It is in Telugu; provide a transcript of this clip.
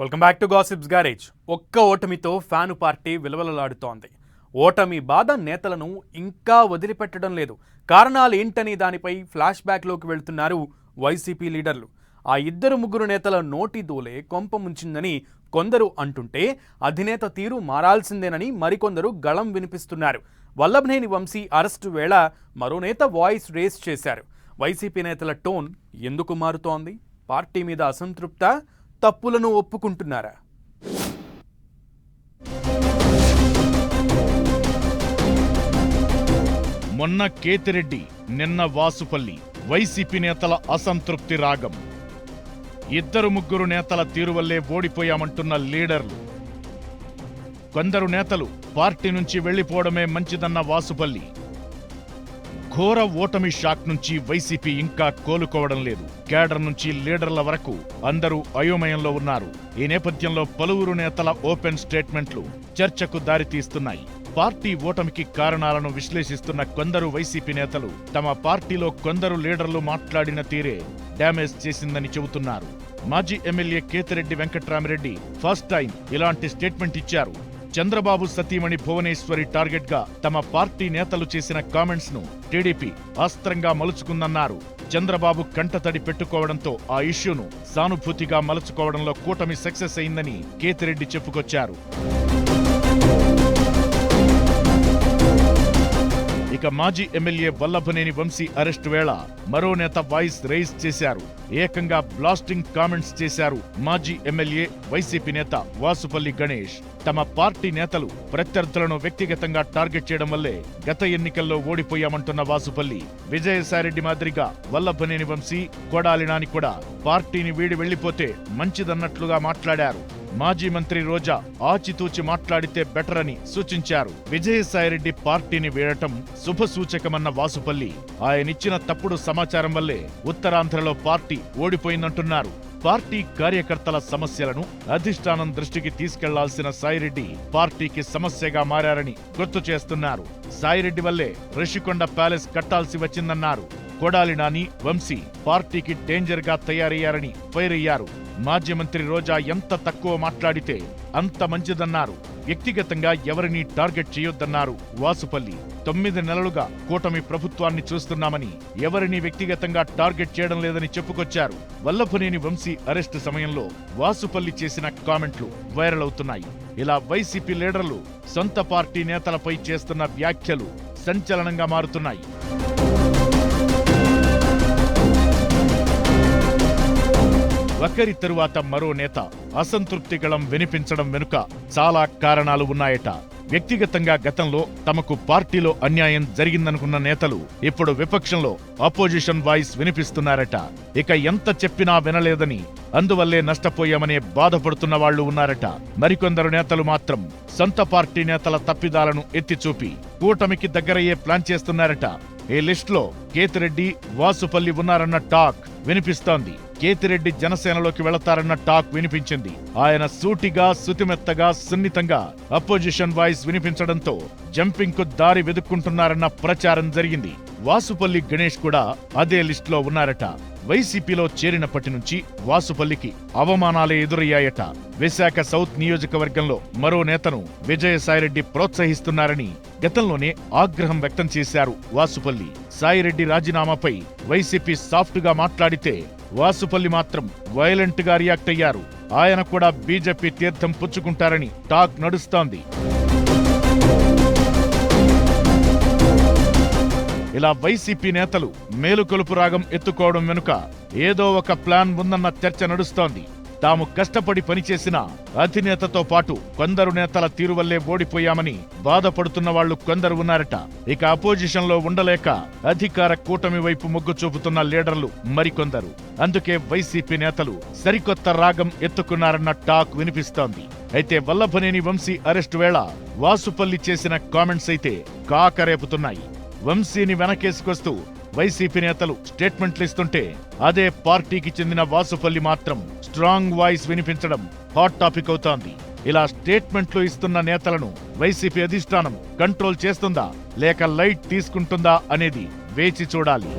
Welcome back to gossips garage. ఒక్క ఓటమితో ఫ్యాను పార్టీ విలవలలాడుతోంది. ఓటమి బాధ నేతలను ఇంకా వదిలిపెట్టడం లేదు. కారణాలు ఏంటని దానిపై ఫ్లాష్ బ్యాక్లోకి వెళ్తున్నారు వైసీపీ లీడర్లు. ఆ ఇద్దరు ముగ్గురు నేతల నోటి దూలే కొంప ముంచిందని కొందరు అంటుంటే, అధినేత తీరు మారాల్సిందేనని మరికొందరు గళం వినిపిస్తున్నారు. వల్లభనేని వంశీ అరెస్టు వేళ మరో నేత వాయిస్ రేస్ చేశారు. వైసీపీ నేతల టోన్ ఎందుకు మారుతోంది? పార్టీ మీద అసంతృప్త, తప్పులను ఒప్పుకుంటున్నారా? మొన్న కేతిరెడ్డి, నిన్న వాసుపల్లి. వైసీపీ నేతల అసంతృప్తి రాగం. ఇద్దరు ముగ్గురు నేతల తీరు వల్లే ఓడిపోయామంటున్న లీడర్లు. కొందరు నేతలు పార్టీ నుంచి వెళ్లిపోవడమే మంచిదన్న వాసుపల్లి. ఘోర ఓటమి షాక్ నుంచి వైసీపీ ఇంకా కోలుకోవడం లేదు. కేడర్ నుంచి లీడర్ల వరకు అందరూ అయోమయంలో ఉన్నారు. ఈ నేపథ్యంలో పలువురు నేతల ఓపెన్ స్టేట్మెంట్లు చర్చకు దారితీస్తున్నాయి. పార్టీ ఓటమికి కారణాలను విశ్లేషిస్తున్న కొందరు వైసీపీ నేతలు తమ పార్టీలో కొందరు లీడర్లు మాట్లాడిన తీరే డ్యామేజ్ చేసిందని చెబుతున్నారు. మాజీ MLA Kethireddy Venkatramireddy first time ఇలాంటి స్టేట్మెంట్ ఇచ్చారు. చంద్రబాబు సతీమణి భువనేశ్వరి టార్గెట్ గా తమ పార్టీ నేతలు చేసిన కామెంట్స్ ను టీడీపీ అస్త్రంగా మలుచుకుందన్నారు. చంద్రబాబు కంటతడి పెట్టుకోవడంతో ఆ ఇష్యూను సానుభూతిగా మలుచుకోవడంలో కూటమి సక్సెస్ అయిందని కేతిరెడ్డి చెప్పుకొచ్చారు. ఇక మాజీ ఎమ్మెల్యే వల్లభనేని వంశీ అరెస్టు వేళ మరో నేత వాయిస్ రైజ్ చేశారు. ఏకంగా బ్లాస్టింగ్ కామెంట్స్ చేశారు మాజీ ఎమ్మెల్యే వైసీపీ నేత వాసుపల్లి గణేష్. తమ పార్టీ నేతలు ప్రత్యర్థులను వ్యక్తిగతంగా టార్గెట్ చేయడం వల్లే గత ఎన్నికల్లో ఓడిపోయామంటున్న వాసుపల్లి, విజయసాయిరెడ్డి మాదిరిగా వల్లభనేని వంశీ, కొడాలి నాని కూడా పార్టీని వీడి వెళ్లిపోతే మంచిదన్నట్లుగా మాట్లాడారు. మాజీ మంత్రి రోజా ఆచితూచి మాట్లాడితే బెటర్ అని సూచించారు. విజయసాయిరెడ్డి పార్టీని వీడటం శుభసూచకమన్న వాసుపల్లి, ఆయనిచ్చిన తప్పుడు సమాచారం వల్లే ఉత్తరాంధ్రలో పార్టీ ఓడిపోయిందంటున్నారు. పార్టీ కార్యకర్తల సమస్యలను అధిష్టానం దృష్టికి తీసుకెళ్లాల్సిన సాయిరెడ్డి పార్టీకి సమస్యగా మారారని గుర్తు చేస్తున్నారు. సాయిరెడ్డి వల్లే రిషికొండ ప్యాలెస్ కట్టాల్సి వచ్చిందన్నారు. కొడాలి నాని, వంశీ పార్టీకి డేంజర్ గా తయారయ్యారని ఫైర్ అయ్యారు. మాజీ మంత్రి రోజా ఎంత తక్కువ మాట్లాడితే అంత మంచిదన్నారు. వ్యక్తిగతంగా ఎవరినీ టార్గెట్ చేయొద్దన్నారు వాసుపల్లి. 9 నెలలుగా కూటమి ప్రభుత్వాన్ని చూస్తున్నామని ఎవరినీ వ్యక్తిగతంగా టార్గెట్ చేయడం లేదని చెప్పుకొచ్చారు. వల్లభనేని వంశీ అరెస్టు సమయంలో వాసుపల్లి చేసిన కామెంట్లు వైరల్ అవుతున్నాయి. ఇలా వైసీపీ లీడర్లు సొంత పార్టీ నేతలపై చేస్తున్న వ్యాఖ్యలు సంచలనంగా మారుతున్నాయి. ఒకరి తరువాత మరో నేత అసంతృప్తి గళం వినిపించడం వెనుక చాలా కారణాలు ఉన్నాయట. వ్యక్తిగతంగా గతంలో తమకు పార్టీలో అన్యాయం జరిగిందనుకున్న నేతలు ఇప్పుడు విపక్షంలో అపోజిషన్ వాయిస్ వినిపిస్తున్నారట. ఇక ఎంత చెప్పినా వినలేదని, అందువల్లే నష్టపోయామనే బాధపడుతున్న వాళ్లు ఉన్నారట. మరికొందరు నేతలు మాత్రం సొంత పార్టీ నేతల తప్పిదాలను ఎత్తిచూపి కూటమికి దగ్గరయ్యే ప్లాన్ చేస్తున్నారట. ఈ లిస్టులో కేతిరెడ్డి, వాసుపల్లి ఉన్నారన్న టాక్ వినిపిస్తోంది. కేతిరెడ్డి జనసేనలోకి వెళతారన్న టాక్ వినిపించింది. ఆయన సూటిగా, సుతిమెత్తగా, సున్నితంగా అపోజిషన్ వాయిస్ వినిపించడంతో జంపింగ్ కు దారి వెదుక్కుంటున్నారన్న ప్రచారం జరిగింది. వాసుపల్లి గణేష్ కూడా అదే లిస్టులో ఉన్నారట. వైసీపీలో చేరినప్పటి నుంచి వాసుపల్లికి అవమానాలే ఎదురయ్యాయట. విశాఖ సౌత్ నియోజకవర్గంలో మరో నేతను విజయసాయిరెడ్డి ప్రోత్సహిస్తున్నారని గతంలోనే ఆగ్రహం వ్యక్తం చేశారు వాసుపల్లి. సాయిరెడ్డి రాజీనామాపై వైసీపీ సాఫ్ట్ గా మాట్లాడితే వాసుపల్లి మాత్రం వైలెంట్ గా రియాక్ట్ అయ్యారు. ఆయన కూడా బీజేపీ తీర్థం పుచ్చుకుంటారని టాక్ నడుస్తోంది. ఇలా వైసీపీ నేతలు మేలుకొలుపు రాగం ఎత్తుకోవడం వెనుక ఏదో ఒక ప్లాన్ ఉందన్న చర్చ నడుస్తోంది. తాము కష్టపడి పనిచేసిన అధినేతతో పాటు కొందరు నేతల తీరు వల్లే ఓడిపోయామని బాధపడుతున్న వాళ్లు కొందరు ఉన్నారట. ఇక అపోజిషన్ లో ఉండలేక అధికార కూటమి వైపు మొగ్గు చూపుతున్న లీడర్లు మరికొందరు. అందుకే వైసీపీ నేతలు సరికొత్త రాగం ఎత్తుకున్నారన్న టాక్ వినిపిస్తోంది. అయితే వల్లభనేని వంశీ అరెస్టు వేళ వాసుపల్లి చేసిన కామెంట్స్ అయితే కాకరేపుతున్నాయి. వంశీని వెనకేసుకొస్తూ వైసీపీ నేతలు స్టేట్మెంట్లు ఇస్తుంటే, అదే పార్టీకి చెందిన వాసుపల్లి మాత్రం స్ట్రాంగ్ వాయిస్ వినిపించడం హాట్ టాపిక్ అవుతోంది. ఇలా స్టేట్మెంట్లు ఇస్తున్న నేతలను వైసీపీ అధిష్టానం కంట్రోల్ చేస్తుందా లేక లైట్ తీసుకుంటుందా అనేది వేచి చూడాలి.